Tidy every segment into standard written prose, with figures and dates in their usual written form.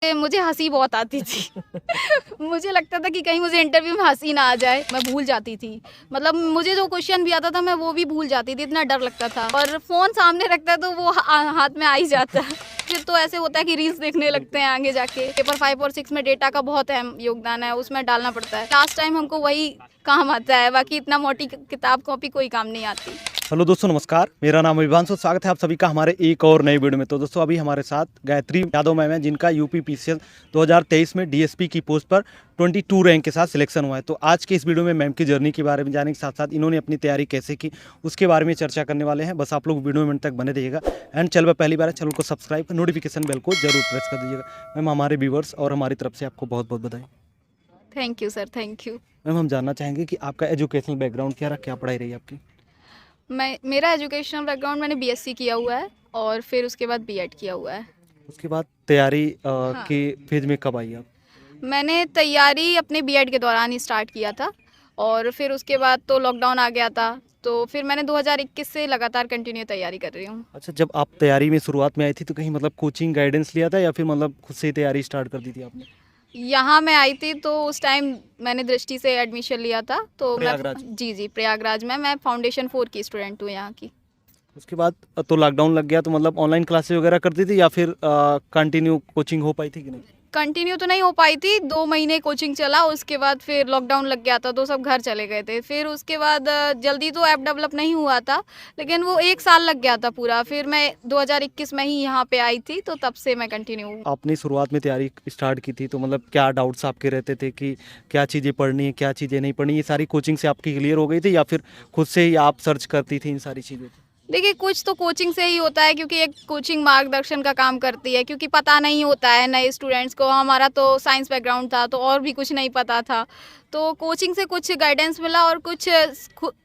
मुझे हँसी बहुत आती थी। मुझे लगता था कि कहीं मुझे इंटरव्यू में हँसी ना आ जाए, मैं भूल जाती थी। मतलब मुझे जो क्वेश्चन भी आता था मैं वो भी भूल जाती थी, इतना डर लगता था। और फ़ोन सामने रखता है तो वो हाथ में आ ही जाता है। फिर तो ऐसे होता है कि रील्स देखने लगते हैं आगे जाके। पेपर 5 और 6 में डेटा का बहुत अहम योगदान है, उसमें डालना पड़ता है। लास्ट टाइम हमको वही काम आता है, बाकी इतना मोटी किताब कॉपी कोई काम नहीं आती। हेलो दोस्तों, नमस्कार। मेरा नाम अभिवांशु, स्वागत है आप सभी का हमारे एक और नई वीडियो में। तो दोस्तों अभी हमारे साथ गायत्री यादव मैम है, जिनका यूपी पीसीएस 2023 में डीएसपी की पोस्ट पर 22 रैंक के साथ सिलेक्शन हुआ है। तो आज के इस वीडियो में मैम की जर्नी के बारे में जानने के साथ साथ इन्होंने अपनी तैयारी कैसे की उसके बारे में चर्चा करने वाले हैं। बस आप लोग वीडियो में तक बने रहिएगा। एंड चैनल पर पहली बार है, चैनल को सब्सक्राइब कर नोटिफिकेशन बेल को जरूर प्रेस कर दीजिएगा। मैम, हमारे व्यूवर्स और हमारी तरफ से आपको बहुत बहुत बधाई। Thank you sir, thank you. Ma'am, हम जानना चाहेंगे कि आपका एजुकेशनल बैकग्राउंड क्या रहा, क्या पढ़ाई रही आपकी? मेरा एजुकेशनल बैकग्राउंड, मैंने बीएससी किया हुआ है और फिर उसके बाद बीएड किया हुआ है। उसके बाद तैयारी हाँ। के फेज में कब आई आप? मैंने तैयारी अपने बीएड के दौरान ही स्टार्ट किया था और फिर उसके बाद तो लॉकडाउन आ गया था, तो फिर मैंने 2021 से लगातार कंटिन्यू तैयारी कर रही हूँ। अच्छा, जब आप तैयारी में शुरुआत में आई थी तो कहीं मतलब कोचिंग गाइडेंस लिया था या फिर मतलब खुद से ही तैयारी स्टार्ट कर दी थी आपने? यहाँ मैं आई थी तो उस टाइम मैंने दृष्टि से एडमिशन लिया था, तो प्रयागराज? जी प्रयागराज में। मैं फाउंडेशन 4 की स्टूडेंट हूँ यहाँ की। उसके बाद तो लॉकडाउन लग गया, तो मतलब ऑनलाइन क्लासेस वगैरह करती थी या फिर कंटिन्यू कोचिंग हो पाई थी कि नहीं? कंटिन्यू तो नहीं हो पाई थी, 2 महीने कोचिंग चला, उसके बाद फिर लॉकडाउन लग गया था तो सब घर चले गए थे। फिर उसके बाद जल्दी तो ऐप डेवलप नहीं हुआ था, लेकिन वो 1 साल लग गया था पूरा। फिर मैं 2021 में ही यहाँ पे आई थी, तो तब से मैं कंटिन्यू हूँ। आपने शुरुआत में तैयारी स्टार्ट की थी तो मतलब क्या डाउट्स आपके रहते थे कि क्या चीज़ें पढ़नी है, क्या चीज़ें नहीं पढ़नी? ये सारी कोचिंग से आपकी क्लियर हो गई थी या फिर खुद से ही आप सर्च करती थी इन सारी चीज़ों को? देखिए, कुछ तो कोचिंग से ही होता है, क्योंकि एक कोचिंग मार्गदर्शन का काम करती है, क्योंकि पता नहीं होता है नए स्टूडेंट्स को। हमारा तो साइंस बैकग्राउंड था तो और भी कुछ नहीं पता था, तो कोचिंग से कुछ गाइडेंस मिला और कुछ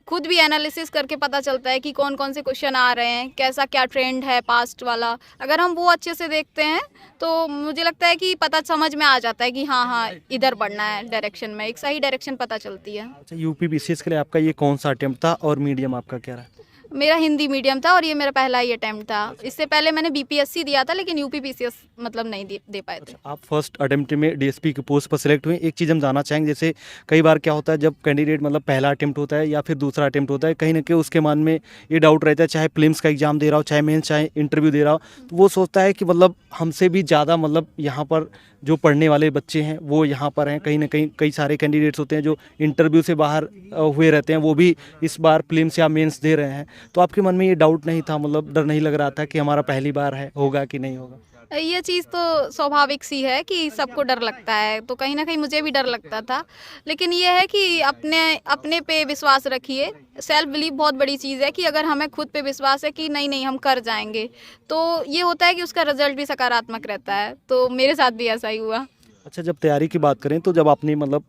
खुद भी एनालिसिस करके पता चलता है कि कौन कौन से क्वेश्चन आ रहे हैं, कैसा क्या ट्रेंड है पास्ट वाला। अगर हम वो अच्छे से देखते हैं तो मुझे लगता है कि पता समझ में आ जाता है कि हाँ इधर बढ़ना है डायरेक्शन में, एक सही डायरेक्शन पता चलती है। अच्छा, यूपी पीसीएस के लिए आपका ये कौन सा अटेम्प्ट था और मीडियम आपका क्या रहा? मेरा हिंदी मीडियम था और ये मेरा पहला ही अटेम्प्ट था। इससे पहले मैंने बीपीएससी दिया था, लेकिन यूपी पीसीएस मतलब नहीं दे पाए थे। आप फर्स्ट अटेम्प्ट में डीएसपी की पोस्ट पर सिलेक्ट हुए। एक चीज़ हम जानना चाहेंगे, जैसे कई बार क्या होता है जब कैंडिडेट मतलब पहला अटेम्प्ट होता है या फिर दूसरा अटेम्प्ट होता है, कहीं ना कहीं उसके मन में ये डाउट रहता है, चाहे प्रीलिम्स का एग्जाम दे रहा हो, चाहे मेंस, चाहे इंटरव्यू दे रहा हो, तो वो सोचता है कि मतलब हमसे भी ज़्यादा मतलब यहाँ पर जो पढ़ने वाले बच्चे हैं वो यहाँ पर हैं। कहीं ना कहीं कई सारे कैंडिडेट्स होते हैं जो इंटरव्यू से बाहर हुए रहते हैं, वो भी इस बार प्रीलिम्स या मेंस दे रहे हैं। तो आपके मन में ये डाउट नहीं था, मतलब डर नहीं लग रहा था कि हमारा पहली बार है, होगा कि नहीं होगा? ये चीज़ तो स्वाभाविक सी है कि सबको डर लगता है, तो कहीं ना कहीं मुझे भी डर लगता था। लेकिन ये है कि अपने अपने पे विश्वास रखिए। सेल्फ बिलीव बहुत बड़ी चीज़ है कि अगर हमें खुद पे विश्वास है कि नहीं नहीं हम कर जाएंगे, तो ये होता है कि उसका रिजल्ट भी सकारात्मक रहता है। तो मेरे साथ भी ऐसा ही हुआ। अच्छा, जब तैयारी की बात करें तो जब आपने मतलब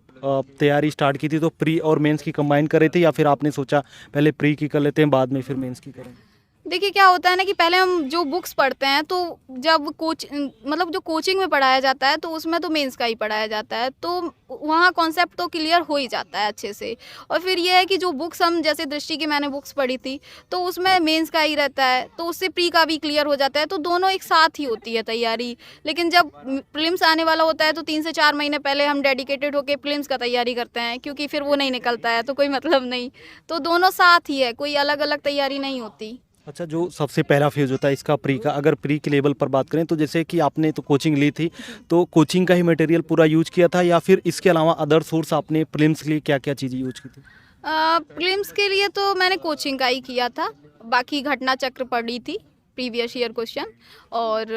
तैयारी स्टार्ट की थी तो प्री और मेंस की कंबाइन कर रहे थे या फिर आपने सोचा पहले प्री की कर लेते हैं बाद में फिर मेंस की करें? देखिए, क्या होता है ना कि पहले हम जो बुक्स पढ़ते हैं, तो जब मतलब जो कोचिंग में पढ़ाया जाता है तो उसमें तो मेंस का ही पढ़ाया जाता है, तो वहाँ कॉन्सेप्ट तो क्लियर हो ही जाता है अच्छे से। और फिर ये है कि जो बुक्स हम, जैसे दृष्टि की मैंने बुक्स पढ़ी थी, तो उसमें मेंस का ही रहता है, तो उससे प्री का भी क्लियर हो जाता है, तो दोनों एक साथ ही होती है तैयारी। लेकिन जब प्रीलिम्स आने वाला होता है तो 3 से 4 महीने पहले हम डेडिकेटेड होकर प्रीलिम्स का तैयारी करते हैं, क्योंकि फिर वो नहीं निकलता है तो कोई मतलब नहीं। तो दोनों साथ ही है, कोई अलग अलग तैयारी नहीं होती। अच्छा, जो सबसे पहला फेज होता है इसका प्री का, अगर प्री के लेवल पर बात करें तो जैसे कि आपने तो कोचिंग ली थी, तो कोचिंग का ही मटेरियल पूरा यूज किया था या फिर इसके अलावा अदर सोर्स आपने प्रीलिम्स के लिए क्या क्या चीज़ें यूज की थी? प्रीलिम्स के लिए तो मैंने कोचिंग का ही किया था, बाकी घटना चक्र पढ़ी थी, प्रीवियस ईयर क्वेश्चन, और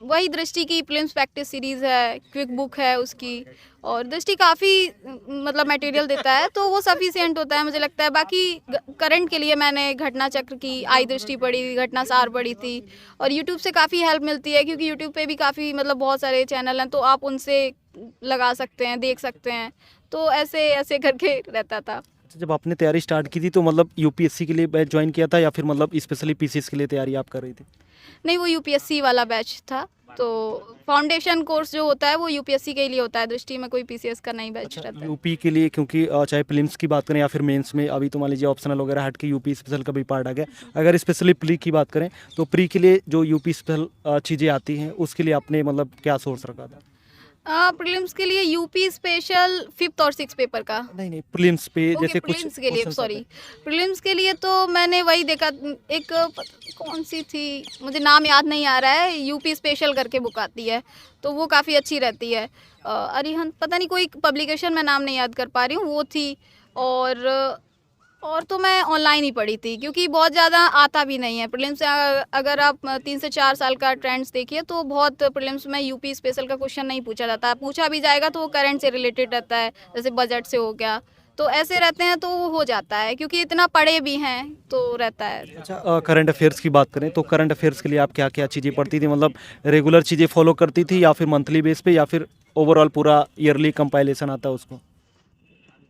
वही दृष्टि की प्रीलिम्स प्रैक्टिस सीरीज़ है, क्विक बुक है उसकी, और दृष्टि काफ़ी मतलब मटेरियल देता है, तो वो सफिशिएंट होता है मुझे लगता है। बाकी करंट के लिए मैंने घटना चक्र की आई दृष्टि पढ़ी थी, घटना सार पढ़ी थी, और यूट्यूब से काफ़ी हेल्प मिलती है, क्योंकि यूट्यूब पे भी काफ़ी मतलब बहुत सारे चैनल हैं, तो आप उनसे लगा सकते हैं, देख सकते हैं, तो ऐसे ऐसे करके रहता था। अच्छा, जब आपने तैयारी स्टार्ट की थी तो मतलब यूपीएससी के लिए बैच ज्वाइन किया था या फिर मतलब स्पेशली पीसीएस के लिए तैयारी आप कर रही थी? नहीं, वो यूपीएससी वाला बैच था। तो फाउंडेशन कोर्स जो होता है वो यूपीएससी के लिए होता है, दृष्टि में कोई पीसीएस का नहीं बैच अच्छा, रहता है। यूपी के लिए, क्योंकि चाहे प्रीलिम्स की बात करें या फिर मेंस में, अभी तो मान लीजिए ऑप्शनल वगैरह हट के यूपी स्पेशल का भी पार्ट आ गया। अगर स्पेशली प्री की बात करें तो प्री के लिए जो यूपी स्पेशल चीज़ें आती हैं उसके लिए आपने मतलब क्या सोर्स रखा था? प्रीलिम्स के लिए यूपी स्पेशल 5th और 6th पेपर का। नहीं प्रीलिम्स पे ओके, जैसे कुछ प्रीलिम्स के लिए, क्वेश्चंस सॉरी, आते हैं। प्रीलिम्स के लिए तो मैंने वही देखा, एक कौन सी थी, मुझे नाम याद नहीं आ रहा है, यूपी स्पेशल करके बुक आती है, तो वो काफ़ी अच्छी रहती है। अरिहंत, पता नहीं कोई पब्लिकेशन, मैं नाम नहीं याद कर पा रही हूँ, वो थी। और तो मैं ऑनलाइन ही पढ़ी थी, क्योंकि बहुत ज़्यादा आता भी नहीं है प्रीलिम्स। अगर आप 3 से 4 साल का ट्रेंड्स देखिए तो बहुत प्रीलिम्स में यूपी स्पेशल का क्वेश्चन नहीं पूछा जाता, पूछा भी जाएगा तो वो करंट से रिलेटेड रहता है, जैसे बजट से हो गया, तो ऐसे रहते हैं तो वो हो जाता है, क्योंकि इतना पढ़े भी हैं तो रहता है। अच्छा, करंट अफेयर्स की बात करें तो करंट अफेयर्स के लिए आप क्या क्या चीज़ें पढ़ती थी? मतलब रेगुलर चीज़ें फॉलो करती थी या फिर मंथली बेस पे, या फिर ओवरऑल पूरा ईयरली कंपाइलेशन आता है उसको?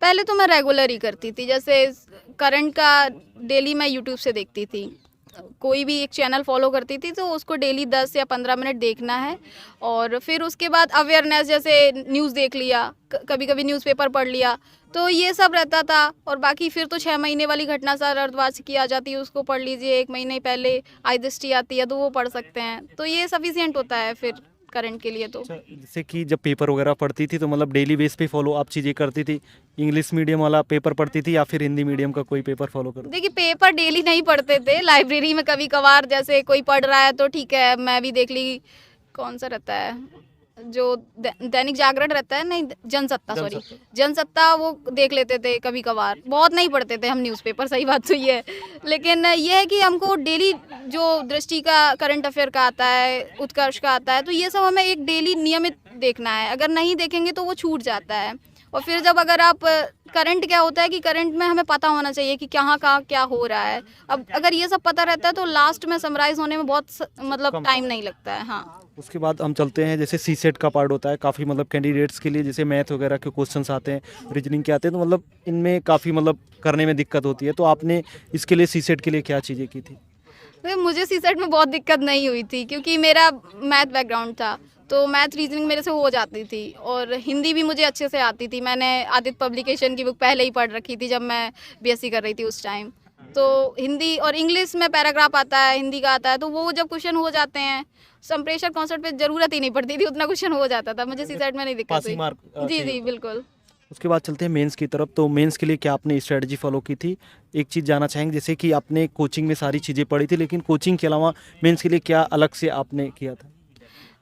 पहले तो मैं रेगुलर ही करती थी, जैसे करंट का डेली मैं यूट्यूब से देखती थी, कोई भी एक चैनल फॉलो करती थी तो उसको डेली 10 या 15 मिनट देखना है। और फिर उसके बाद अवेयरनेस, जैसे न्यूज़ देख लिया, कभी कभी न्यूज़पेपर पढ़ लिया, तो ये सब रहता था। और बाकी फिर तो 6 महीने वाली घटना सार अर्धवार्षिकी आ जाती है, उसको पढ़ लीजिए। 1 महीने पहले आई दृष्टि आती है तो वो पढ़ सकते हैं, तो ये सफिशियंट होता है फिर करंट के लिए तो। अच्छा, जैसे कि जब पेपर वगैरह पढ़ती थी तो मतलब डेली बेस पे फॉलो आप चीज़ें करती थी? इंग्लिश मीडियम वाला पेपर पढ़ती थी या फिर हिंदी मीडियम का कोई पेपर फॉलो करती? देखिए, पेपर डेली नहीं पढ़ते थे, लाइब्रेरी में कभी कभार जैसे कोई पढ़ रहा है तो ठीक है, मैं भी देख ली। कौन सा रहता है जो दैनिक जागरण रहता है, नहीं, जनसत्ता, सॉरी, जनसत्ता, वो देख लेते थे कभी कभार। बहुत नहीं पढ़ते थे हम न्यूज़पेपर, सही बात तो ये है। लेकिन ये है कि हमको डेली जो दृष्टि का करंट अफेयर का आता है, उत्कर्ष का आता है, तो ये सब हमें एक डेली नियमित देखना है। अगर नहीं देखेंगे तो वो छूट जाता है। और फिर जब अगर आप करंट, क्या होता है कि करंट में हमें पता होना चाहिए कि कहाँ कहाँ क्या हो रहा है। अब अगर ये सब पता रहता है तो लास्ट में समराइज होने में बहुत मतलब टाइम नहीं लगता है। हाँ, उसके बाद हम चलते हैं, जैसे सी सेट का पार्ट होता है काफ़ी मतलब कैंडिडेट्स के लिए, जैसे मैथ वगैरह के क्वेश्चंस आते हैं, रीजनिंग के आते हैं, तो मतलब इनमें काफ़ी मतलब करने में दिक्कत होती है। तो आपने इसके लिए सी सेट के लिए क्या चीज़ें की थी? तो मुझे सीसेट में बहुत दिक्कत नहीं हुई थी, क्योंकि मेरा मैथ बैकग्राउंड था, तो मैथ रीजनिंग मेरे से हो जाती थी। और हिंदी भी मुझे अच्छे से आती थी, मैंने आदित्य पब्लिकेशन की बुक पहले ही पढ़ रखी थी जब मैं बीएससी कर रही थी उस टाइम। तो हिंदी और इंग्लिश में पैराग्राफ आता है, हिंदी का आता है, तो वो जब क्वेश्चन हो जाते हैं, संप्रेषण कॉन्सेप्ट पे ज़रूरत ही नहीं पड़ती थी, उतना क्वेश्चन हो जाता था, मुझे सीसेट में नहीं दिक्कत हुई। पासिंग मार्क जी जी, बिल्कुल। उसके बाद चलते हैं मेंस की तरफ। तो मेंस के लिए क्या आपने स्ट्रेटजी फॉलो की थी? एक चीज़ जानना चाहेंगे, जैसे कि आपने कोचिंग में सारी चीज़ें पढ़ी थी, लेकिन कोचिंग के अलावा मेंस के लिए क्या अलग से आपने किया था?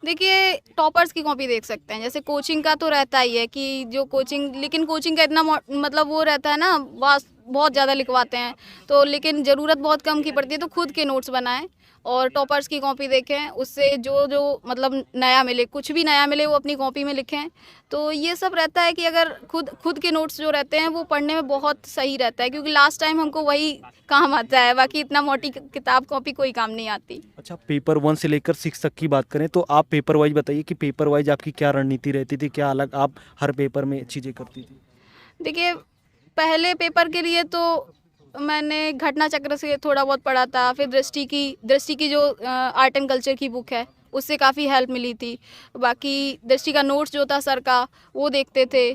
देखिए, टॉपर्स की कॉपी देख सकते हैं, जैसे कोचिंग का तो रहता ही है कि जो कोचिंग, लेकिन कोचिंग का इतना मतलब वो रहता है ना, बहुत ज़्यादा लिखवाते हैं, तो लेकिन ज़रूरत बहुत कम की पड़ती है, तो खुद के नोट्स बनाएं और टॉपर्स की कॉपी देखें, उससे जो जो मतलब नया मिले, कुछ भी नया मिले वो अपनी कॉपी में लिखें। तो ये सब रहता है कि अगर खुद के नोट्स जो रहते हैं वो पढ़ने में बहुत सही रहता है, क्योंकि लास्ट टाइम हमको वही काम आता है, बाकी इतना मोटी किताब कॉपी कोई काम नहीं आती। अच्छा, पेपर 1 से लेकर 6 तक की बात करें तो आप पेपर वाइज बताइए कि पेपर वाइज आपकी क्या रणनीति रहती थी, क्या अलग आप हर पेपर में चीज़ें करती थी? देखिए, पहले पेपर के लिए तो मैंने घटना चक्र से थोड़ा बहुत पढ़ा था, फिर दृष्टि की जो आर्ट एंड कल्चर की बुक है उससे काफ़ी हेल्प मिली थी। बाकी दृष्टि का नोट्स जो था सर का, वो देखते थे।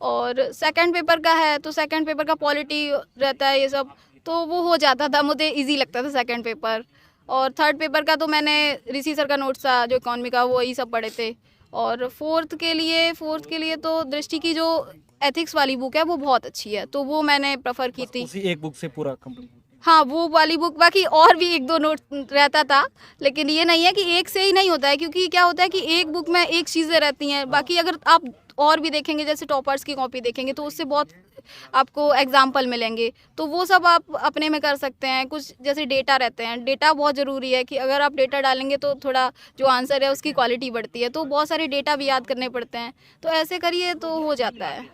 और सेकंड पेपर का है तो सेकंड पेपर का पॉलिटी रहता है, ये सब तो वो हो जाता था, मुझे इजी लगता था सेकंड पेपर। और थर्ड पेपर का तो मैंने ऋषि सर का नोट्स था जो इकॉनमी का, वो यही सब पढ़े थे। और फोर्थ के लिए तो दृष्टि की जो एथिक्स वाली बुक है वो बहुत अच्छी है, तो वो मैंने प्रेफर की थी। उसी एक बुक से पूरा कंप्लीट? हाँ, वो वाली बुक, बाकी और भी 1-2 नोट रहता था, लेकिन ये नहीं है कि एक से ही नहीं होता है, क्योंकि क्या होता है कि एक बुक में एक चीज़ें रहती हैं, बाकी अगर आप और भी देखेंगे, जैसे टॉपर्स की कॉपी देखेंगे तो उससे बहुत आपको एग्जाम्पल मिलेंगे, तो वो सब आप अपने में कर सकते हैं। कुछ जैसे डेटा रहते हैं, डेटा बहुत ज़रूरी है कि अगर आप डेटा डालेंगे तो थोड़ा जो आंसर है उसकी क्वालिटी बढ़ती है, तो बहुत सारे डेटा भी याद करने पड़ते हैं, तो ऐसे करिए तो हो जाता है।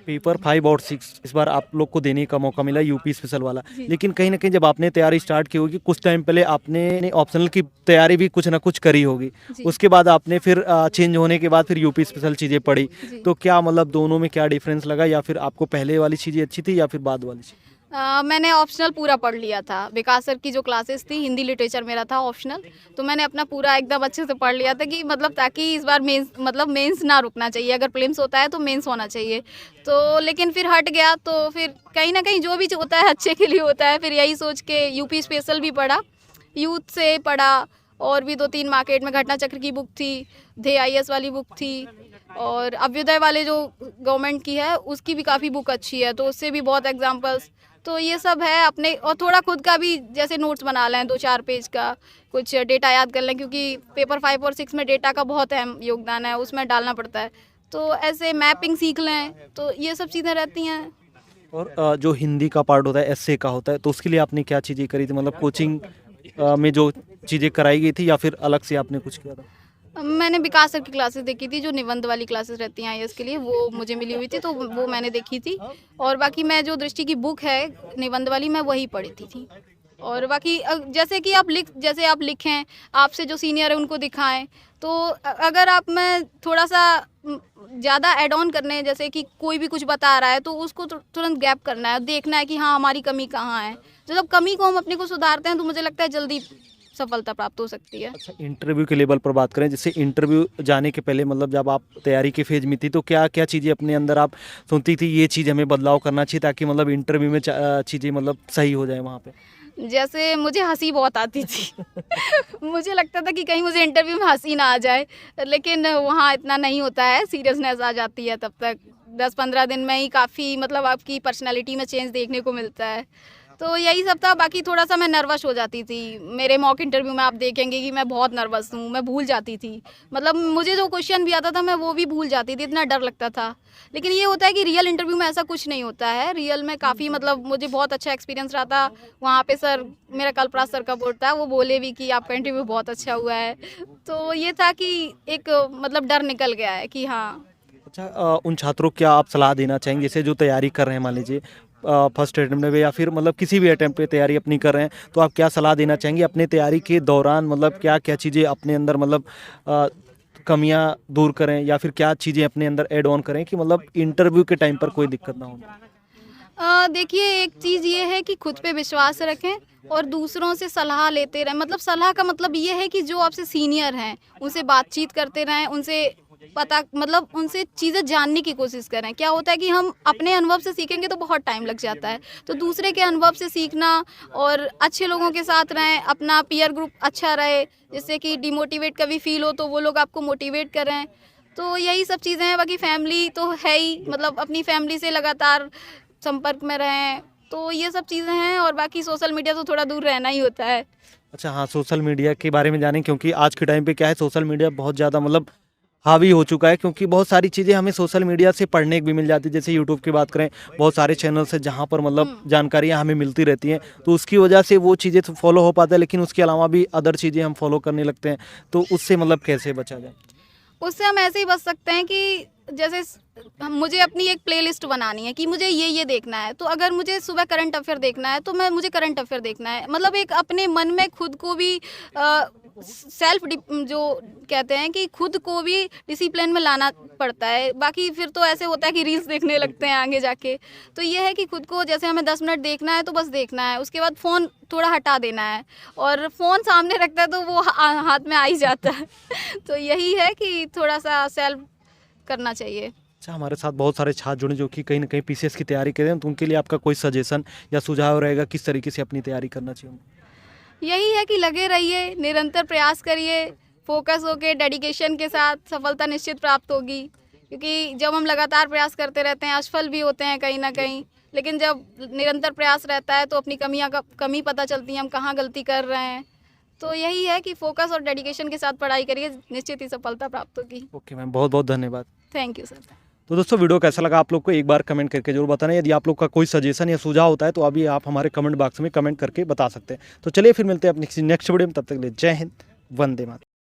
पेपर 5 और 6 इस बार आप लोग को देने का मौका मिला, यूपी स्पेशल वाला, लेकिन कहीं ना कहीं जब आपने तैयारी स्टार्ट की होगी, कुछ टाइम पहले आपने ऑप्शनल की तैयारी भी कुछ ना कुछ करी होगी, उसके बाद आपने फिर चेंज होने के बाद फिर यूपी स्पेशल चीज़ें पढ़ी, तो क्या मतलब दोनों में क्या डिफरेंस लगा, या फिर आपको पहले वाली चीज़ें अच्छी थी या फिर बाद वाली चीज़? मैंने ऑप्शनल पूरा पढ़ लिया था। विकास सर की जो क्लासेस थी, हिंदी लिटरेचर मेरा था ऑप्शनल, तो मैंने अपना पूरा एकदम अच्छे से पढ़ लिया था कि मतलब ताकि इस बार मेंस ना रुकना चाहिए, अगर प्रीलिम्स होता है तो मेंस होना चाहिए। तो लेकिन फिर हट गया, तो फिर कहीं ना कहीं जो भी होता है अच्छे के लिए होता है। फिर यही सोच के यूपी स्पेशल भी पढ़ा, यूथ से पढ़ा, और भी 2-3 मार्केट में घटना चक्र की बुक थी, धे IAS वाली बुक थी, और अभ्युदय वाले जो गवर्नमेंट की है उसकी भी काफ़ी बुक अच्छी है, तो उससे भी बहुत एग्जांपल्स। तो ये सब है अपने, और थोड़ा खुद का भी जैसे नोट्स बना लें 2-4 पेज का, कुछ डेटा याद कर लें, क्योंकि पेपर 5 और 6 में डेटा का बहुत अहम योगदान है, उसमें डालना पड़ता है। तो ऐसे मैपिंग सीख लें, तो ये सब चीज़ें रहती हैं। और जो हिंदी का पार्ट होता है, एस्से का होता है, तो उसके लिए आपने क्या चीज़ें करी थी? मतलब कोचिंग में जो चीज़ें कराई गई थी या फिर अलग से आपने कुछ किया था? मैंने विकास सर की क्लासेस देखी थी, जो निबंध वाली क्लासेस रहती हैं IAS के लिए, वो मुझे मिली हुई थी, तो वो मैंने देखी थी। और बाकी मैं जो दृष्टि की बुक है निबंध वाली, मैं वही पढ़ी थी। और बाकी जैसे कि जैसे आप लिखें, आपसे जो सीनियर है उनको दिखाएं, तो अगर आप में थोड़ा सा ज़्यादा ऐड ऑन करने, जैसे कि कोई भी कुछ बता रहा है तो उसको तुरंत गैप करना है, देखना है कि हाँ हमारी कमी कहाँ है। तो जब कमी को हम अपने को सुधारते हैं तो मुझे लगता है जल्दी सफलता प्राप्त हो सकती है। अच्छा, इंटरव्यू के लेवल पर बात करें, जैसे इंटरव्यू जाने के पहले मतलब जब आप तैयारी के फेज में थी, तो क्या क्या चीज़ें अपने अंदर आप सुनती थी ये चीज़ हमें बदलाव करना चाहिए ताकि मतलब इंटरव्यू में चीज़ें मतलब सही हो जाए वहाँ पे? जैसे मुझे हंसी बहुत आती थी मुझे लगता था कि कहीं मुझे इंटरव्यू में हंसी ना आ जाए, लेकिन वहाँ इतना नहीं होता है, सीरियसनेस आ जाती है। तब तक 10-15 दिन में ही काफ़ी मतलब आपकी पर्सनालिटी में चेंज देखने को मिलता है। तो यही सब था। बाकी थोड़ा सा मैं नर्वस हो जाती थी। मेरे मॉक इंटरव्यू में आप देखेंगे कि मैं बहुत नर्वस हूँ, मैं भूल जाती थी। मतलब मुझे जो क्वेश्चन भी आता था मैं वो भी भूल जाती थी, इतना डर लगता था। लेकिन ये होता है कि रियल इंटरव्यू में ऐसा कुछ नहीं होता है। रियल में काफ़ी मतलब मुझे बहुत अच्छा एक्सपीरियंस रहा था। वहाँ पे सर, मेरा कल्पराज सर का बोर्ड था, वो बोले भी कि आपका इंटरव्यू बहुत अच्छा हुआ है। तो ये था कि एक मतलब डर निकल गया है कि हाँ। अच्छा, उन छात्रों को क्या आप सलाह देना चाहेंगे जैसे जो तैयारी कर रहे हैं, मान लीजिए फर्स्ट अटेम्प्ट में या फिर मतलब किसी भी अटेम्प्ट पे तैयारी अपनी कर रहे हैं, तो आप क्या सलाह देना चाहेंगे अपने तैयारी के दौरान? मतलब क्या क्या चीज़ें अपने अंदर मतलब कमियां दूर करें या फिर क्या चीज़ें अपने अंदर ऐड ऑन करें कि मतलब इंटरव्यू के टाइम पर कोई दिक्कत ना हो? देखिए, एक चीज़ ये है कि खुद पे विश्वास रखें और दूसरों से सलाह लेते रहें। मतलब सलाह का मतलब ये है कि जो आपसे सीनियर हैं उनसे बातचीत करते रहें, उनसे उनसे चीज़ें जानने की कोशिश करें। क्या होता है कि हम अपने अनुभव से सीखेंगे तो बहुत टाइम लग जाता है, तो दूसरे के अनुभव से सीखना, और अच्छे लोगों के साथ रहें, अपना पीयर ग्रुप अच्छा रहे, जिससे कि डिमोटिवेट कभी फील हो तो वो लोग आपको मोटिवेट करें। तो यही सब चीज़ें हैं। बाकी फैमिली तो है ही, मतलब अपनी फैमिली से लगातार संपर्क में रहें, तो ये सब चीज़ें हैं। और बाकी सोशल मीडिया तो थोड़ा दूर रहना ही होता है। अच्छा, हाँ, सोशल मीडिया के बारे में जानें, क्योंकि आज के टाइम पे क्या है, सोशल मीडिया बहुत ज़्यादा मतलब हावी हो चुका है, क्योंकि बहुत सारी चीज़ें हमें सोशल मीडिया से पढ़ने को भी मिल जाती है। जैसे यूट्यूब की बात करें, बहुत सारे चैनल्स हैं जहाँ पर मतलब जानकारियाँ हमें मिलती रहती हैं, तो उसकी वजह से वो चीज़ें तो फॉलो हो पाता है, लेकिन उसके अलावा भी अदर चीज़ें हम फॉलो करने लगते हैं, तो उससे मतलब कैसे बचा जाए? उससे हम ऐसे ही बच सकते हैं कि जैसे मुझे अपनी एक प्लेलिस्ट बनानी है कि मुझे ये देखना है, तो अगर मुझे सुबह करंट अफेयर देखना है तो मुझे करंट अफेयर देखना है। मतलब एक अपने मन में खुद को भी सेल्फ जो कहते हैं कि खुद को भी डिसिप्लिन में लाना पड़ता है। बाकी फिर तो ऐसे होता है कि रील्स देखने लगते हैं आगे जाके। तो ये है कि खुद को, जैसे हमें 10 मिनट देखना है तो बस देखना है, उसके बाद फ़ोन थोड़ा हटा देना है, और फ़ोन सामने रखता है तो वो हाथ में आ ही जाता है तो यही है कि थोड़ा सा सेल्फ करना चाहिए। अच्छा, हमारे साथ बहुत सारे छात्र जुड़े जो कि कहीं ना कहीं पीसीएस की तैयारी कर रहे हैं, तो उनके लिए आपका कोई सजेशन या सुझाव रहेगा किस तरीके से अपनी तैयारी करना चाहिए? यही है कि लगे रहिए, निरंतर प्रयास करिए, फोकस होके डेडिकेशन के साथ सफलता निश्चित प्राप्त होगी। क्योंकि जब हम लगातार प्रयास करते रहते हैं, असफल भी होते हैं कहीं ना कहीं, लेकिन जब निरंतर प्रयास रहता है तो अपनी कमी पता चलती है, हम कहाँ गलती कर रहे हैं। तो यही है कि फोकस और डेडिकेशन के साथ पढ़ाई करिए, निश्चित ही सफलता प्राप्त होगी। ओके मैम, बहुत बहुत धन्यवाद। Thank you sir. तो दोस्तों, वीडियो कैसा लगा आप लोग को एक बार कमेंट करके जरूर बताना। यदि आप लोग का कोई सजेशन या सुझाव होता है तो अभी आप हमारे कमेंट बॉक्स में कमेंट करके बता सकते हैं। तो चलिए फिर मिलते हैं अपनी नेक्स्ट वीडियो में, तब तक के लिए जय हिंद, वंदे मातरम।